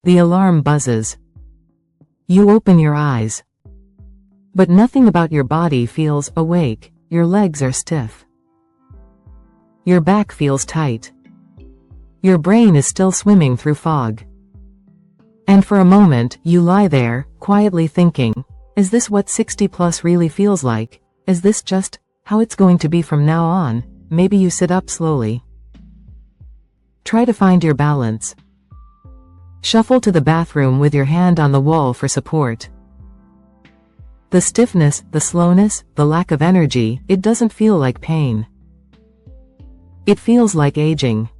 The alarm buzzes. You open your eyes. But nothing about your body feels awake. Your legs are stiff. Your back feels tight. Your brain is still swimming through fog. And for a moment, you lie there, quietly thinking, is this what 60 plus really feels like? Is this just how it's going to be from now on? Maybe you sit up slowly. Try to find your balance. Shuffle to the bathroom with your hand on the wall for support. The stiffness, the slowness, the lack of energy, it doesn't feel like pain. It feels like aging.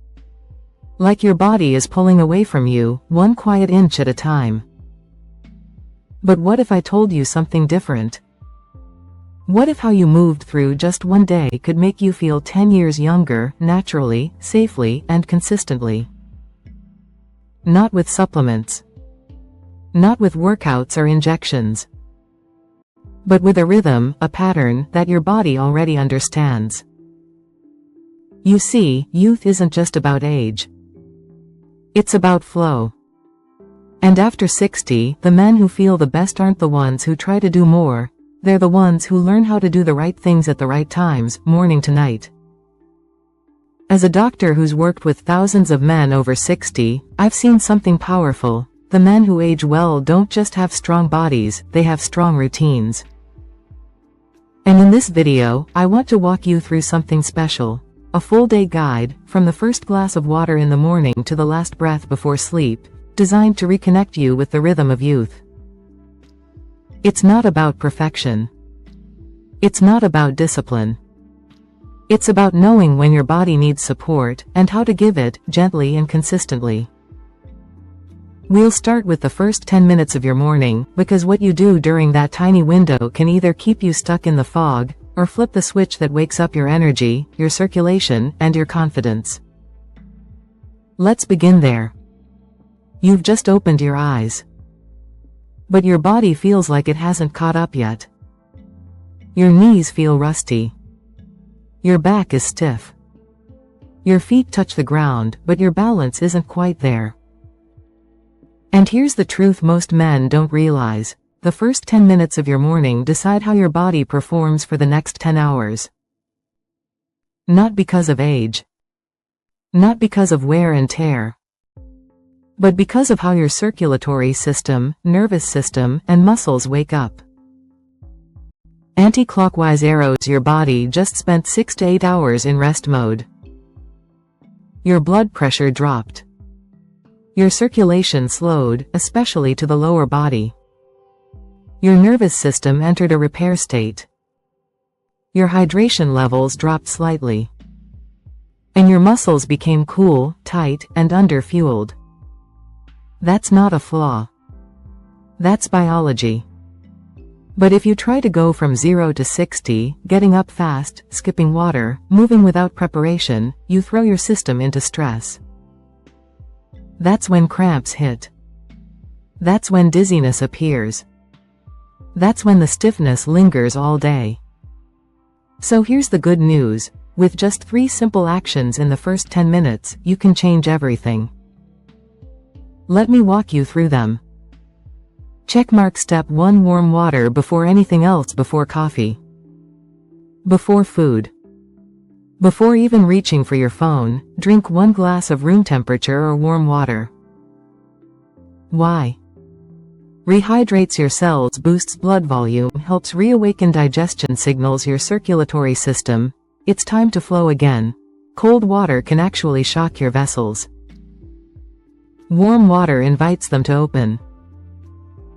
Like your body is pulling away from you, one quiet inch at a time. But what if I told you something different? What if how you moved through just one day could make you feel 10 years younger, naturally, safely, and consistently? Not with supplements. Not with workouts or injections. But with a rhythm, a pattern, that your body already understands. You see, youth isn't just about age. It's about flow. And after 60, the men who feel the best aren't the ones who try to do more, they're the ones who learn how to do the right things at the right times, morning to night. As a doctor who's worked with thousands of men over 60, I've seen something powerful. The men who age well don't just have strong bodies, they have strong routines. And in this video, I want to walk you through something special. A full day guide, from the first glass of water in the morning to the last breath before sleep, designed to reconnect you with the rhythm of youth. It's not about perfection. It's not about discipline. It's about knowing when your body needs support, and how to give it, gently and consistently. We'll start with the first 10 minutes of your morning, because what you do during that tiny window can either keep you stuck in the fog, or flip the switch that wakes up your energy, your circulation, and your confidence. Let's begin there. You've just opened your eyes. But your body feels like it hasn't caught up yet. Your knees feel rusty. Your back is stiff. Your feet touch the ground, but your balance isn't quite there. And here's the truth most men don't realize. The first 10 minutes of your morning decide how your body performs for the next 10 hours. Not because of age. Not because of wear and tear. But because of how your circulatory system, nervous system, and muscles wake up. Anti-clockwise arrows. Your body just spent 6 to 8 hours in rest mode. Your blood pressure dropped. Your circulation slowed, especially to the lower body. Your nervous system entered a repair state. Your hydration levels dropped slightly. And your muscles became cool, tight, and under-fueled. That's not a flaw. That's biology. But if you try to go from 0 to 60, getting up fast, skipping water, moving without preparation, you throw your system into stress. That's when cramps hit. That's when dizziness appears. That's when the stiffness lingers all day. So here's the good news. With just 3 simple actions in the first 10 minutes, you can change everything. Let me walk you through them. Checkmark Step 1. Warm water before anything else. Before coffee. Before food. Before even reaching for your phone, drink 1 glass of room temperature or warm water. Why? Rehydrates your cells, boosts blood volume, helps reawaken digestion, signals your circulatory system. It's time to flow again. Cold water can actually shock your vessels. Warm water invites them to open.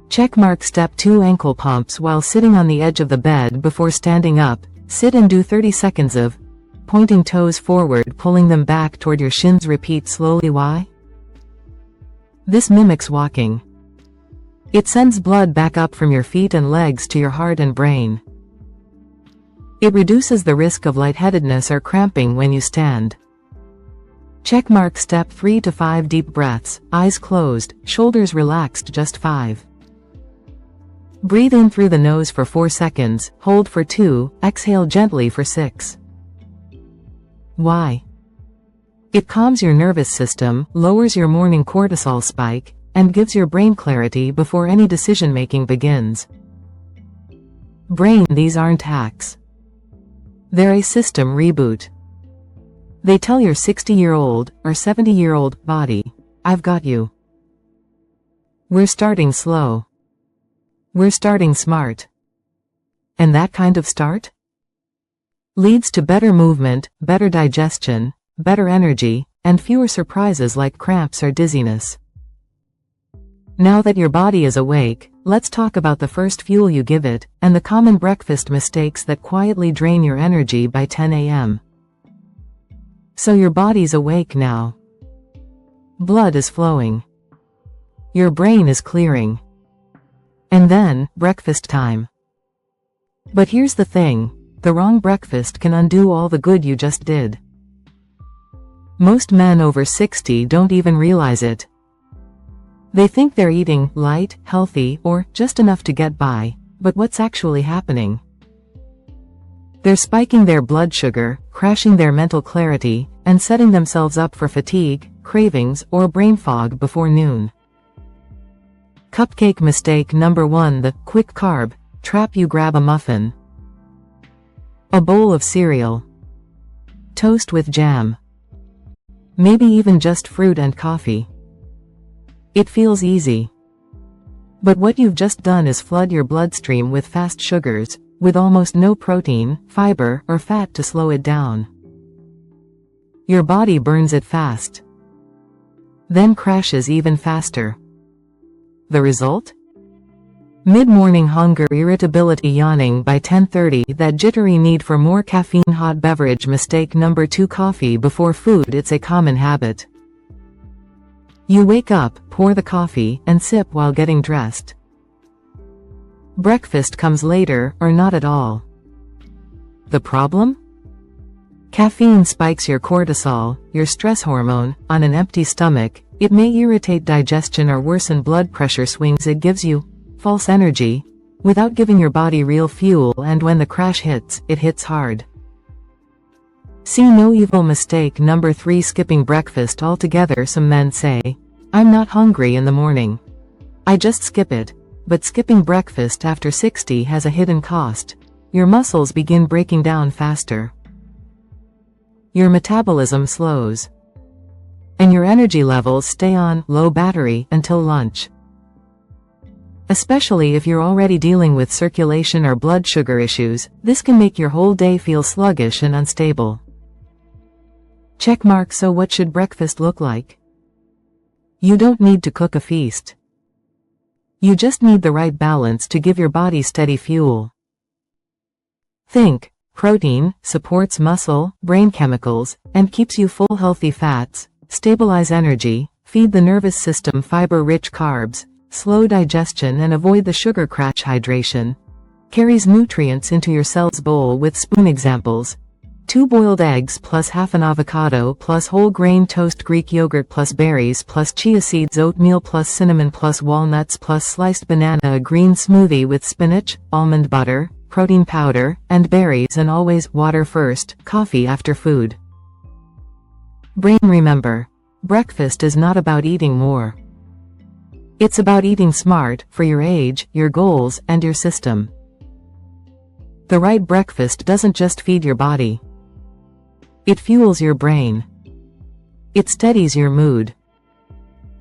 Checkmark Step 2. Ankle pumps while sitting on the edge of the bed. Before standing up, sit and do 30 seconds of pointing toes forward, pulling them back toward your shins. Repeat slowly. Why? This mimics walking. It sends blood back up from your feet and legs to your heart and brain. It reduces the risk of lightheadedness or cramping when you stand. Checkmark Step 3 to 5. Deep breaths, eyes closed, shoulders relaxed. Just 5. Breathe in through the nose for 4 seconds, hold for 2, exhale gently for 6. Why? It calms your nervous system, lowers your morning cortisol spike, and gives your brain clarity before any decision-making begins. Brain, these aren't hacks. They're a system reboot. They tell your 60-year-old or 70-year-old body, I've got you. We're starting slow. We're starting smart. And that kind of start leads to better movement, better digestion, better energy, and fewer surprises like cramps or dizziness. Now that your body is awake, let's talk about the first fuel you give it, and the common breakfast mistakes that quietly drain your energy by 10 a.m. So your body's awake now. Blood is flowing. Your brain is clearing. And then, breakfast time. But here's the thing, the wrong breakfast can undo all the good you just did. Most men over 60 don't even realize it. They think they're eating light, healthy, or just enough to get by, but what's actually happening? They're spiking their blood sugar, crashing their mental clarity, and setting themselves up for fatigue, cravings, or brain fog before noon. Cupcake mistake number 1, the quick carb trap. You grab a muffin, a bowl of cereal, toast with jam, maybe even just fruit and coffee. It feels easy. But what you've just done is flood your bloodstream with fast sugars, with almost no protein, fiber, or fat to slow it down. Your body burns it fast, then crashes even faster. The result? Mid-morning hunger, irritability, yawning by 10:30, that jittery need for more caffeine. Hot beverage mistake number 2, coffee before food. It's a common habit. You wake up, pour the coffee, and sip while getting dressed. Breakfast comes later, or not at all. The problem? Caffeine spikes your cortisol, your stress hormone, on an empty stomach. It may irritate digestion or worsen blood pressure swings. It gives you false energy, without giving your body real fuel, and when the crash hits, it hits hard. See no evil mistake number 3, skipping breakfast altogether. Some men say, I'm not hungry in the morning. I just skip it. But skipping breakfast after 60 has a hidden cost. Your muscles begin breaking down faster. Your metabolism slows. And your energy levels stay on low battery until lunch. Especially if you're already dealing with circulation or blood sugar issues, this can make your whole day feel sluggish and unstable. Checkmark. So what should breakfast look like? You don't need to cook a feast. You just need the right balance to give your body steady fuel. Think, protein, supports muscle, brain chemicals, and keeps you full. Healthy fats, stabilize energy, feed the nervous system. Fiber-rich carbs, slow digestion and avoid the sugar crash. Hydration carries nutrients into your cells. Bowl with spoon. Examples: 2 boiled eggs plus half an avocado plus whole grain toast, Greek yogurt plus berries plus chia seeds, oatmeal plus cinnamon plus walnuts plus sliced banana, a green smoothie with spinach, almond butter, protein powder, and berries, and always water first, coffee after food. Brain. Remember, breakfast is not about eating more. It's about eating smart, for your age, your goals, and your system. The right breakfast doesn't just feed your body. It fuels your brain. It steadies your mood.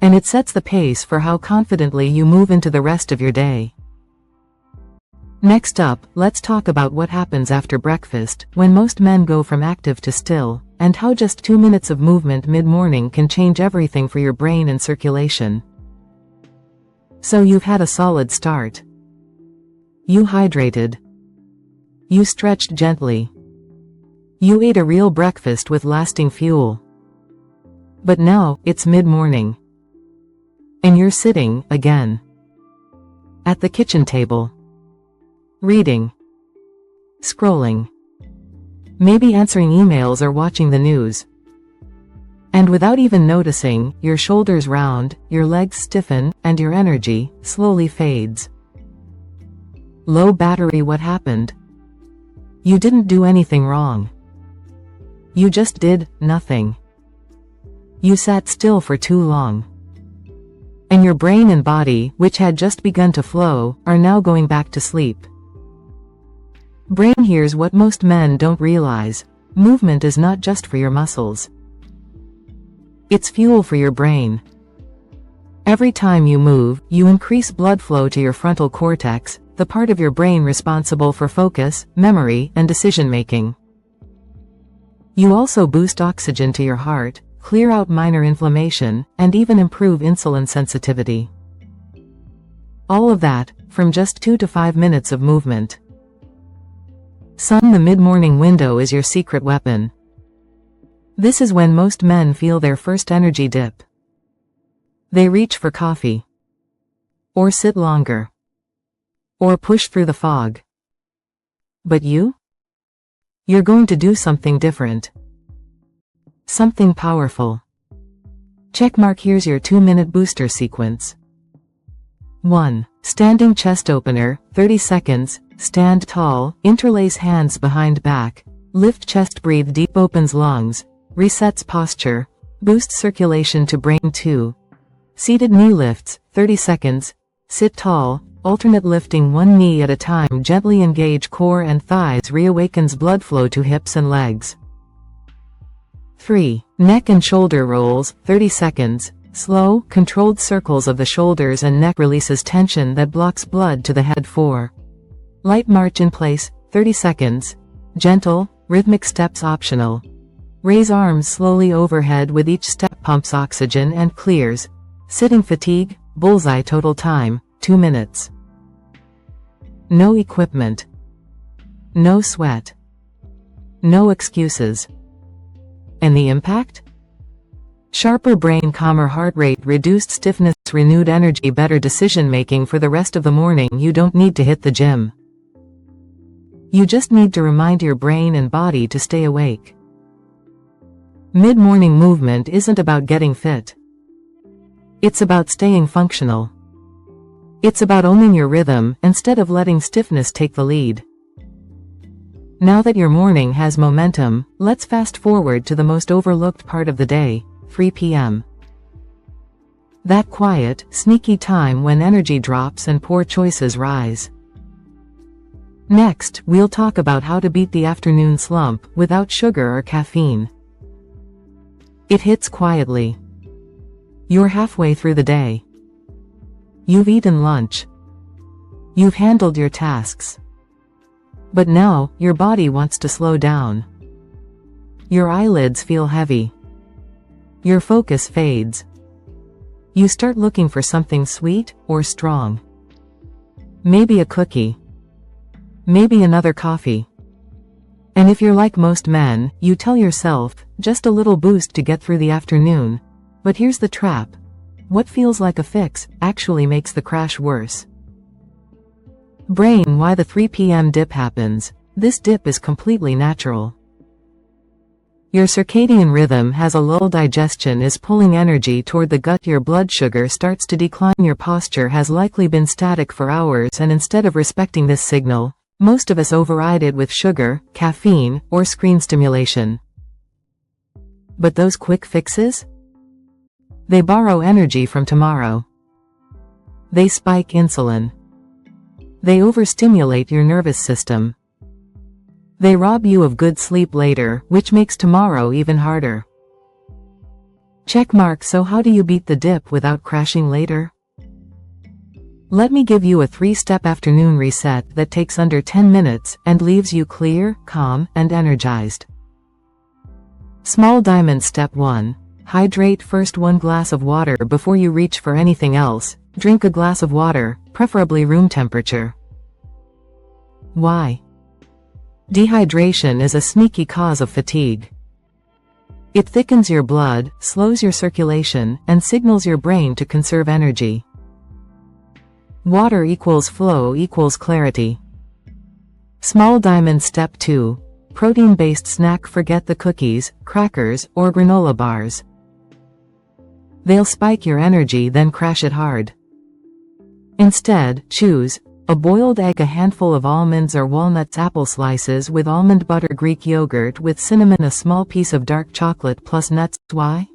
And it sets the pace for how confidently you move into the rest of your day. Next up, let's talk about what happens after breakfast, when most men go from active to still, and how just 2 minutes of movement mid-morning can change everything for your brain and circulation. So you've had a solid start. You hydrated. You stretched gently. You ate a real breakfast with lasting fuel. But now, it's mid-morning. And you're sitting, again, at the kitchen table. Reading. Scrolling. Maybe answering emails or watching the news. And without even noticing, your shoulders round, your legs stiffen, and your energy slowly fades. Low battery. What happened? You didn't do anything wrong. You just did nothing. You sat still for too long. And your brain and body, which had just begun to flow, are now going back to sleep. Brain hears what most men don't realize. Movement is not just for your muscles. It's fuel for your brain. Every time you move, you increase blood flow to your frontal cortex, the part of your brain responsible for focus, memory, and decision-making. You also boost oxygen to your heart, clear out minor inflammation, and even improve insulin sensitivity. All of that, from just 2 to 5 minutes of movement. Sun, the mid-morning window, is your secret weapon. This is when most men feel their first energy dip. They reach for coffee. Or sit longer. Or push through the fog. But you? You're going to do something different. Something powerful. Checkmark. Here's your 2-minute booster sequence. 1. Standing chest opener, 30 seconds, stand tall, interlace hands behind back, lift chest, breathe deep, opens lungs, resets posture, boosts circulation to brain. 2. Seated knee lifts, 30 seconds, sit tall, alternate lifting one knee at a time, gently engage core and thighs, reawakens blood flow to hips and legs. 3. Neck and shoulder rolls, 30 seconds, slow, controlled circles of the shoulders and neck, releases tension that blocks blood to the head. 4. Light march in place, 30 seconds, gentle, rhythmic steps optional. Raise arms slowly overhead with each step, pumps oxygen and clears. Sitting fatigue, bullseye, total time, 2 minutes. No equipment. No sweat. No excuses. And the impact? Sharper brain, calmer heart rate, reduced stiffness, renewed energy, better decision-making for the rest of the morning. You don't need to hit the gym. You just need to remind your brain and body to stay awake. Mid-morning movement isn't about getting fit. It's about staying functional. It's about owning your rhythm, instead of letting stiffness take the lead. Now that your morning has momentum, let's fast forward to the most overlooked part of the day, 3 p.m. That quiet, sneaky time when energy drops and poor choices rise. Next, we'll talk about how to beat the afternoon slump without sugar or caffeine. It hits quietly. You're halfway through the day. You've eaten lunch. You've handled your tasks. But now, your body wants to slow down. Your eyelids feel heavy. Your focus fades. You start looking for something sweet or strong. Maybe a cookie. Maybe another coffee. And if you're like most men, you tell yourself, just a little boost to get through the afternoon. But here's the trap. What feels like a fix actually makes the crash worse. Brain, why the 3 p.m. dip happens. This dip is completely natural. Your circadian rhythm has a lull. Digestion is pulling energy toward the gut. Your blood sugar starts to decline. Your posture has likely been static for hours, and instead of respecting this signal, most of us override it with sugar, caffeine, or screen stimulation. But those quick fixes? They borrow energy from tomorrow. They spike insulin. They overstimulate your nervous system. They rob you of good sleep later, which makes tomorrow even harder. Checkmark. So how do you beat the dip without crashing later? Let me give you a 3-step afternoon reset that takes under 10 minutes and leaves you clear, calm, and energized. Small diamond. Step 1. Hydrate first. 1 glass of water before you reach for anything else. Drink a glass of water, preferably room temperature. Why? Dehydration is a sneaky cause of fatigue. It thickens your blood, slows your circulation, and signals your brain to conserve energy. Water equals flow equals clarity. Small diamond. Step 2. Protein-based snack. Forget the cookies, crackers, or granola bars. They'll spike your energy then crash it hard. Instead, choose a boiled egg, a handful of almonds or walnuts, apple slices with almond butter, Greek yogurt with cinnamon, a small piece of dark chocolate plus nuts. Why?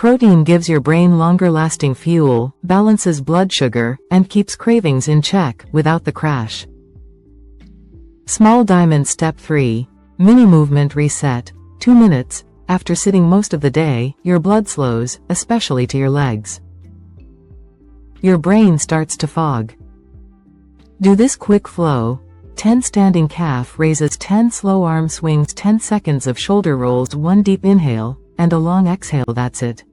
Protein gives your brain longer-lasting fuel, balances blood sugar, and keeps cravings in check without the crash. Small diamond step 3. Mini movement reset. 2 minutes. After sitting most of the day, your blood slows, especially to your legs. Your brain starts to fog. Do this quick flow. 10 standing calf raises, 10 slow arm swings, 10 seconds of shoulder rolls, 1 deep inhale, and a long exhale. That's it.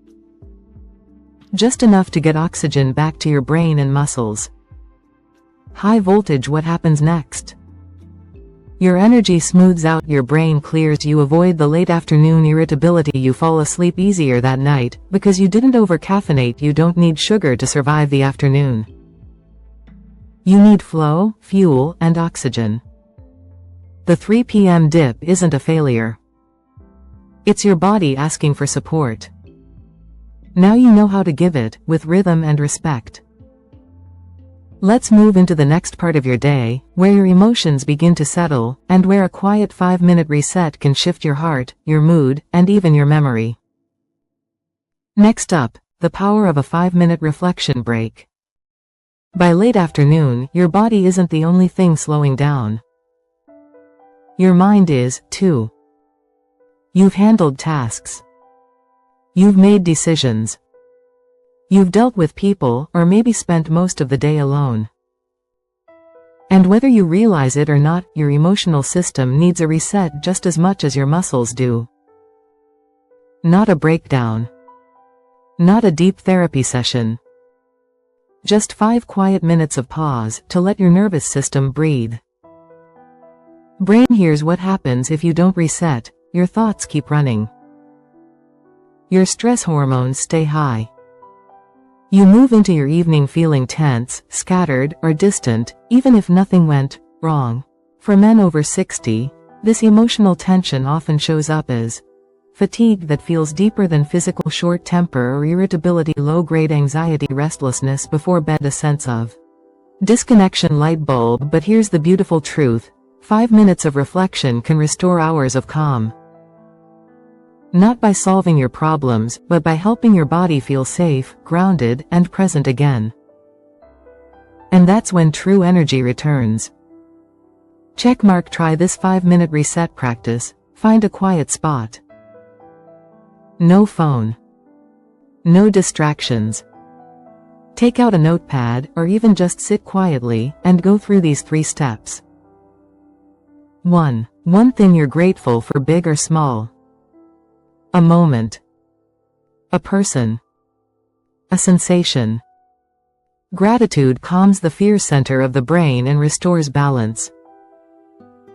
Just enough to get oxygen back to your brain and muscles. High voltage. What happens next? Your energy smooths out, your brain clears, you avoid the late afternoon irritability, you fall asleep easier that night, because you didn't over-caffeinate. You don't need sugar to survive the afternoon. You need flow, fuel, and oxygen. The 3 p.m. dip isn't a failure. It's your body asking for support. Now you know how to give it, with rhythm and respect. Let's move into the next part of your day, where your emotions begin to settle, and where a quiet 5-minute reset can shift your heart, your mood, and even your memory. Next up, the power of a 5-minute reflection break. By late afternoon, your body isn't the only thing slowing down. Your mind is, too. You've handled tasks. You've made decisions. You've dealt with people, or maybe spent most of the day alone. And whether you realize it or not, your emotional system needs a reset just as much as your muscles do. Not a breakdown. Not a deep therapy session. Just 5 quiet minutes of pause to let your nervous system breathe. Brain, here's what happens if you don't reset. Your thoughts keep running. Your stress hormones stay high. You move into your evening feeling tense, scattered, or distant, even if nothing went wrong. For men over 60, this emotional tension often shows up as fatigue that feels deeper than physical, short temper or irritability, low-grade anxiety, restlessness before bed, a sense of disconnection, light bulb. But here's the beautiful truth. 5 minutes of reflection can restore hours of calm. Not by solving your problems, but by helping your body feel safe, grounded, and present again. And that's when true energy returns. Checkmark. Try this 5-minute reset practice. Find a quiet spot. No phone. No distractions. Take out a notepad, or even just sit quietly, and go through these 3 steps. 1. One thing you're grateful for, big or small. A moment. A person. A sensation. Gratitude calms the fear center of the brain and restores balance.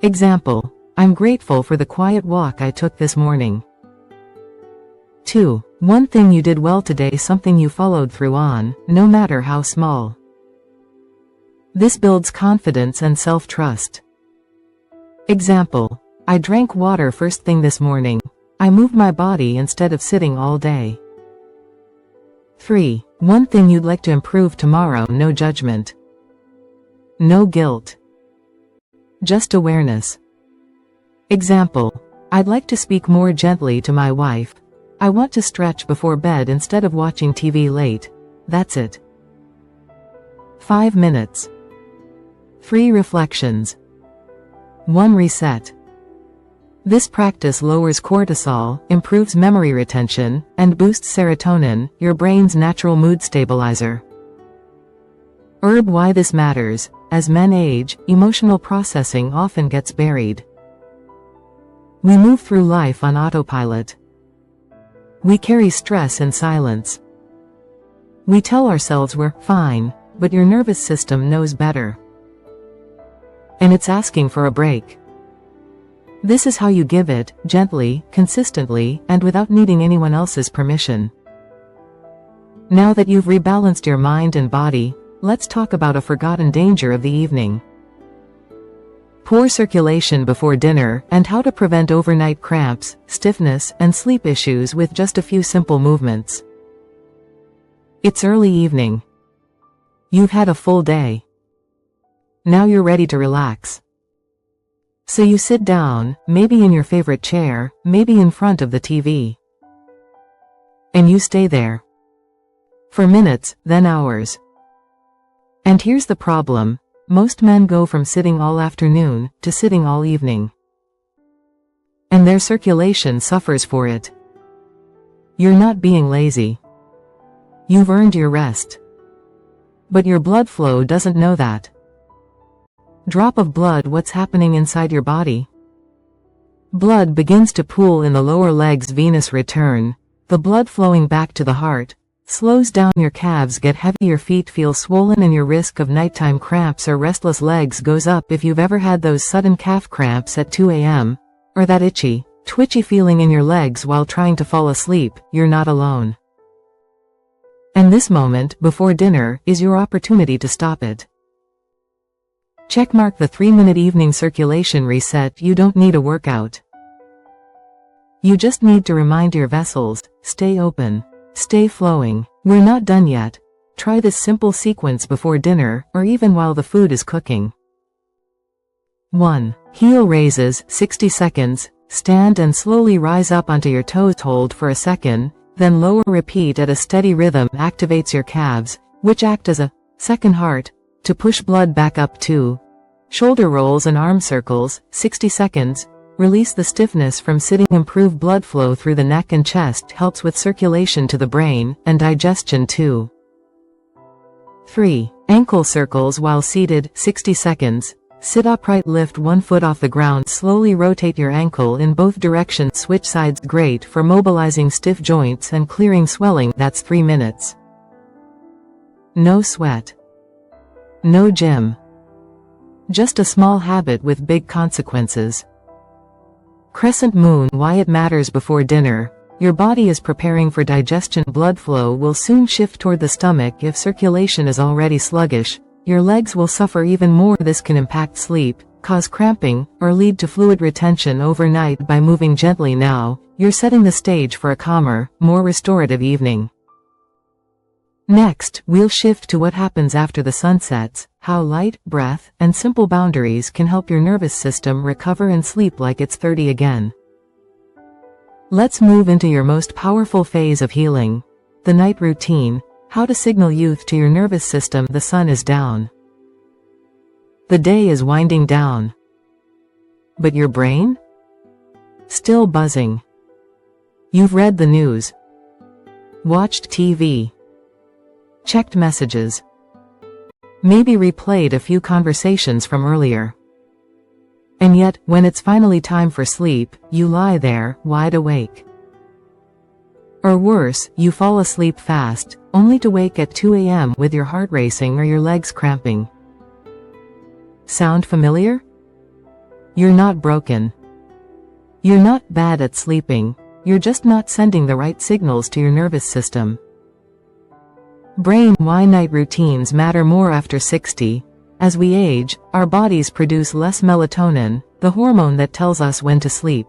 Example: I'm grateful for the quiet walk I took this morning. 2. One thing you did well today, something you followed through on, no matter how small. This builds confidence and self-trust. Example: I drank water first thing this morning. I moved my body instead of sitting all day. 3. One thing you'd like to improve tomorrow, no judgment. No guilt. Just awareness. Example: I'd like to speak more gently to my wife. I want to stretch before bed instead of watching TV late. That's it. 5 minutes. 3 reflections. 1 reset. This practice lowers cortisol, improves memory retention, and boosts serotonin, your brain's natural mood stabilizer. Why this matters: as men age, emotional processing often gets buried. We move through life on autopilot. We carry stress in silence. We tell ourselves we're fine, but your nervous system knows better. And it's asking for a break. This is how you give it, gently, consistently, and without needing anyone else's permission. Now that you've rebalanced your mind and body, let's talk about a forgotten danger of the evening. Poor circulation before dinner, and how to prevent overnight cramps, stiffness, and sleep issues with just a few simple movements. It's early evening. You've had a full day. Now you're ready to relax. So you sit down, maybe in your favorite chair, maybe in front of the TV. And you stay there. For minutes, then hours. And here's the problem. Most men go from sitting all afternoon to sitting all evening. And their circulation suffers for it. You're not being lazy. You've earned your rest. But your blood flow doesn't know that. Drop of blood, what's happening inside your body? Blood begins to pool in the lower legs, venous return, the blood flowing back to the heart, slows down, your calves get heavy, your feet feel swollen, and your risk of nighttime cramps or restless legs goes up. If you've ever had those sudden calf cramps at 2 a.m., or that itchy, twitchy feeling in your legs while trying to fall asleep, you're not alone. And this moment, before dinner, is your opportunity to stop it. Checkmark the 3-minute evening circulation reset. You don't need a workout. You just need to remind your vessels, stay open, stay flowing. We're not done yet. Try this simple sequence before dinner, or even while the food is cooking. 1. Heel raises, 60 seconds, stand and slowly rise up onto your toes, hold for a second, then lower, repeat at a steady rhythm, activates your calves, which act as a second heart, to push blood back up. 2. Shoulder rolls and arm circles, 60 seconds, release the stiffness from sitting, improve blood flow through the neck and chest, helps with circulation to the brain and digestion. 2. 3. Ankle circles while seated, 60 seconds, sit upright, lift one foot off the ground, slowly rotate your ankle in both directions, switch sides, great for mobilizing stiff joints and clearing swelling. That's 3 minutes. No sweat. No gym. Just a small habit with big consequences. Crescent moon, why it matters before dinner. Your body is preparing for digestion. Blood flow will soon shift toward the stomach. If circulation is already sluggish, your legs will suffer even more. This can impact sleep, cause cramping, or lead to fluid retention overnight. By moving gently now, you're setting the stage for a calmer, more restorative evening. Next, we'll shift to what happens after the sun sets, how light, breath, and simple boundaries can help your nervous system recover and sleep like it's 30 again. Let's move into your most powerful phase of healing, the night routine. How to signal youth to your nervous system. The sun is down. The day is winding down. But your brain? Still buzzing. You've read the news. Watched TV. Checked messages. Maybe replayed a few conversations from earlier. And yet, when it's finally time for sleep, you lie there, wide awake. Or worse, you fall asleep fast, only to wake at 2 a.m. with your heart racing or your legs cramping. Sound familiar? You're not broken. You're not bad at sleeping, you're just not sending the right signals to your nervous system. Brain, why night routines matter more after 60. As we age, our bodies produce less melatonin, the hormone that tells us when to sleep.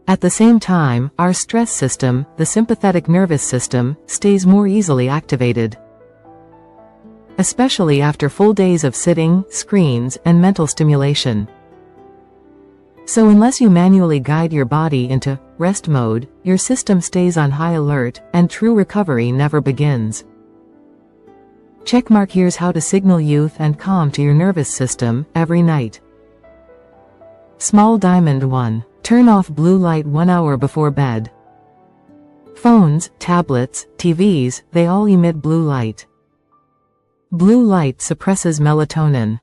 At the same time, our stress system, the sympathetic nervous system, stays more easily activated. Especially after full days of sitting, screens, and mental stimulation. So unless you manually guide your body into rest mode, your system stays on high alert, and true recovery never begins. Checkmark. Here's how to signal youth and calm to your nervous system every night. Small diamond 1. Turn off blue light 1 hour before bed. Phones, tablets, TVs, they all emit blue light. Blue light suppresses melatonin.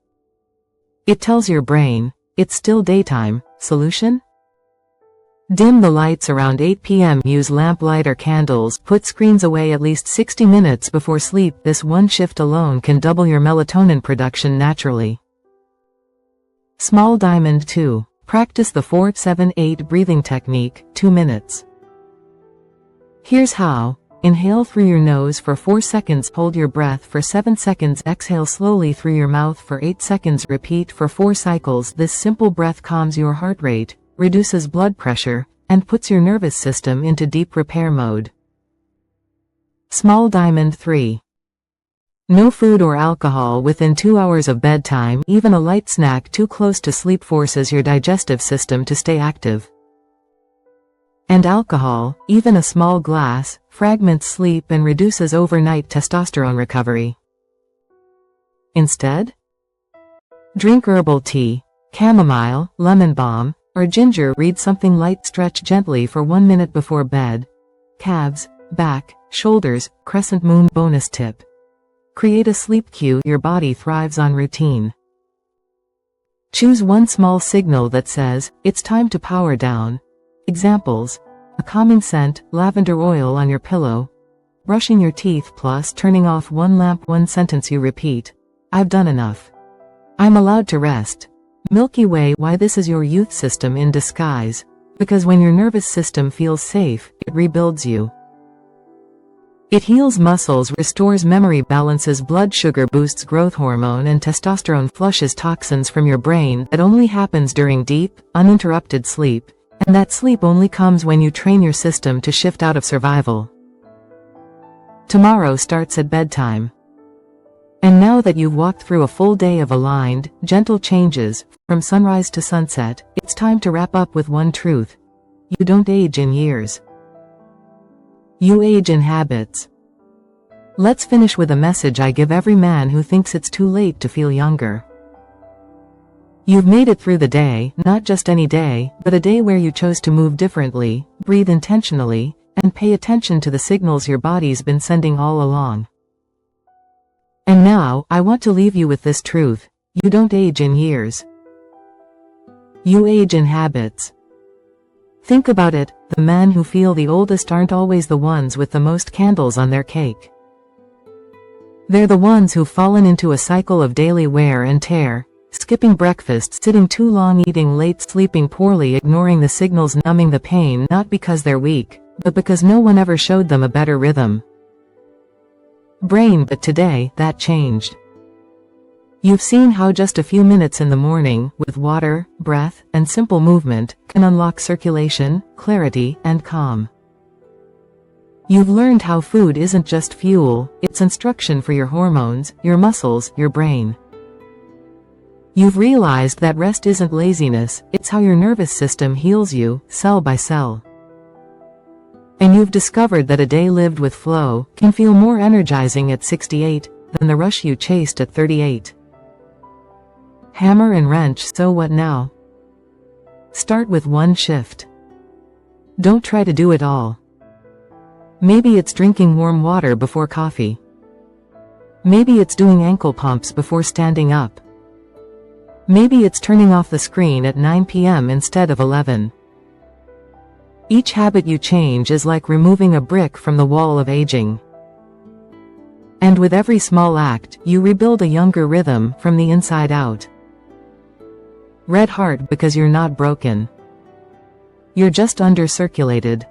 It tells your brain, it's still daytime. Solution? Dim the lights around 8 p.m. Use lamplight or candles. Put screens away at least 60 minutes before sleep. This one shift alone can double your melatonin production naturally. Small diamond 2. Practice the 4-7-8 breathing technique, 2 minutes. Here's how. Inhale through your nose for 4 seconds, hold your breath for 7 seconds, exhale slowly through your mouth for 8 seconds, repeat for 4 cycles. This simple breath calms your heart rate, reduces blood pressure, and puts your nervous system into deep repair mode. Small diamond 3. No food or alcohol within 2 hours of bedtime. Even a light snack too close to sleep forces your digestive system to stay active. And alcohol, even a small glass, fragments sleep and reduces overnight testosterone recovery. Instead, drink herbal tea, chamomile, lemon balm, or ginger. Read something light. Stretch gently for 1 minute before bed. Calves, back, shoulders, crescent moon. Bonus tip: create a sleep cue. Your body thrives on routine. Choose one small signal that says, it's time to power down. Examples: a calming scent, lavender oil on your pillow, brushing your teeth, plus turning off one lamp. One sentence you repeat: I've done enough. I'm allowed to rest. Milky Way. Why this is your youth system in disguise. Because when your nervous system feels safe, it rebuilds you. It heals muscles, restores memory, balances blood sugar, boosts growth hormone and testosterone, flushes toxins from your brain. That only happens during deep, uninterrupted sleep. And that sleep only comes when you train your system to shift out of survival. Tomorrow starts at bedtime. And now that you've walked through a full day of aligned, gentle changes, from sunrise to sunset, it's time to wrap up with one truth. You don't age in years. You age in habits. Let's finish with a message I give every man who thinks it's too late to feel younger. You've made it through the day, not just any day, but a day where you chose to move differently, breathe intentionally, and pay attention to the signals your body's been sending all along. And now, I want to leave you with this truth: you don't age in years. You age in habits. Think about it, the men who feel the oldest aren't always the ones with the most candles on their cake. They're the ones who've fallen into a cycle of daily wear and tear, skipping breakfast, sitting too long, eating late, sleeping poorly, ignoring the signals, numbing the pain, not because they're weak, but because no one ever showed them a better rhythm. Brain. But today, that changed. You've seen how just a few minutes in the morning, with water, breath, and simple movement, can unlock circulation, clarity, and calm. You've learned how food isn't just fuel, it's instruction for your hormones, your muscles, your brain. You've realized that rest isn't laziness, it's how your nervous system heals you, cell by cell. And you've discovered that a day lived with flow can feel more energizing at 68 than the rush you chased at 38. Hammer and wrench. So what now? Start with one shift. Don't try to do it all. Maybe it's drinking warm water before coffee. Maybe it's doing ankle pumps before standing up. Maybe it's turning off the screen at 9 p.m. instead of 11. Each habit you change is like removing a brick from the wall of aging. And with every small act, you rebuild a younger rhythm from the inside out. Red heart, because you're not broken. You're just under-circulated,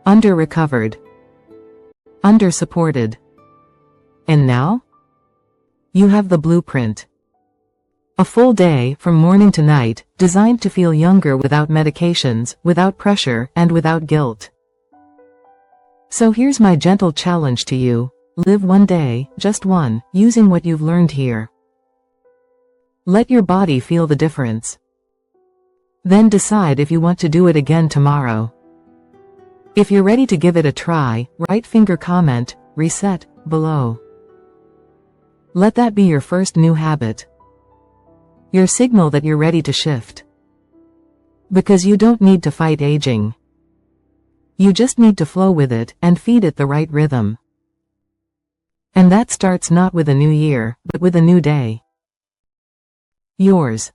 under-recovered, under-supported. And now? You have the blueprint. A full day, from morning to night, designed to feel younger without medications, without pressure, and without guilt. So here's my gentle challenge to you. Live one day, just one, using what you've learned here. Let your body feel the difference. Then decide if you want to do it again tomorrow. If you're ready to give it a try, write comment, reset, below. Let that be your first new habit. Your signal that you're ready to shift. Because you don't need to fight aging. You just need to flow with it and feed it the right rhythm. And that starts not with a new year, but with a new day. Yours.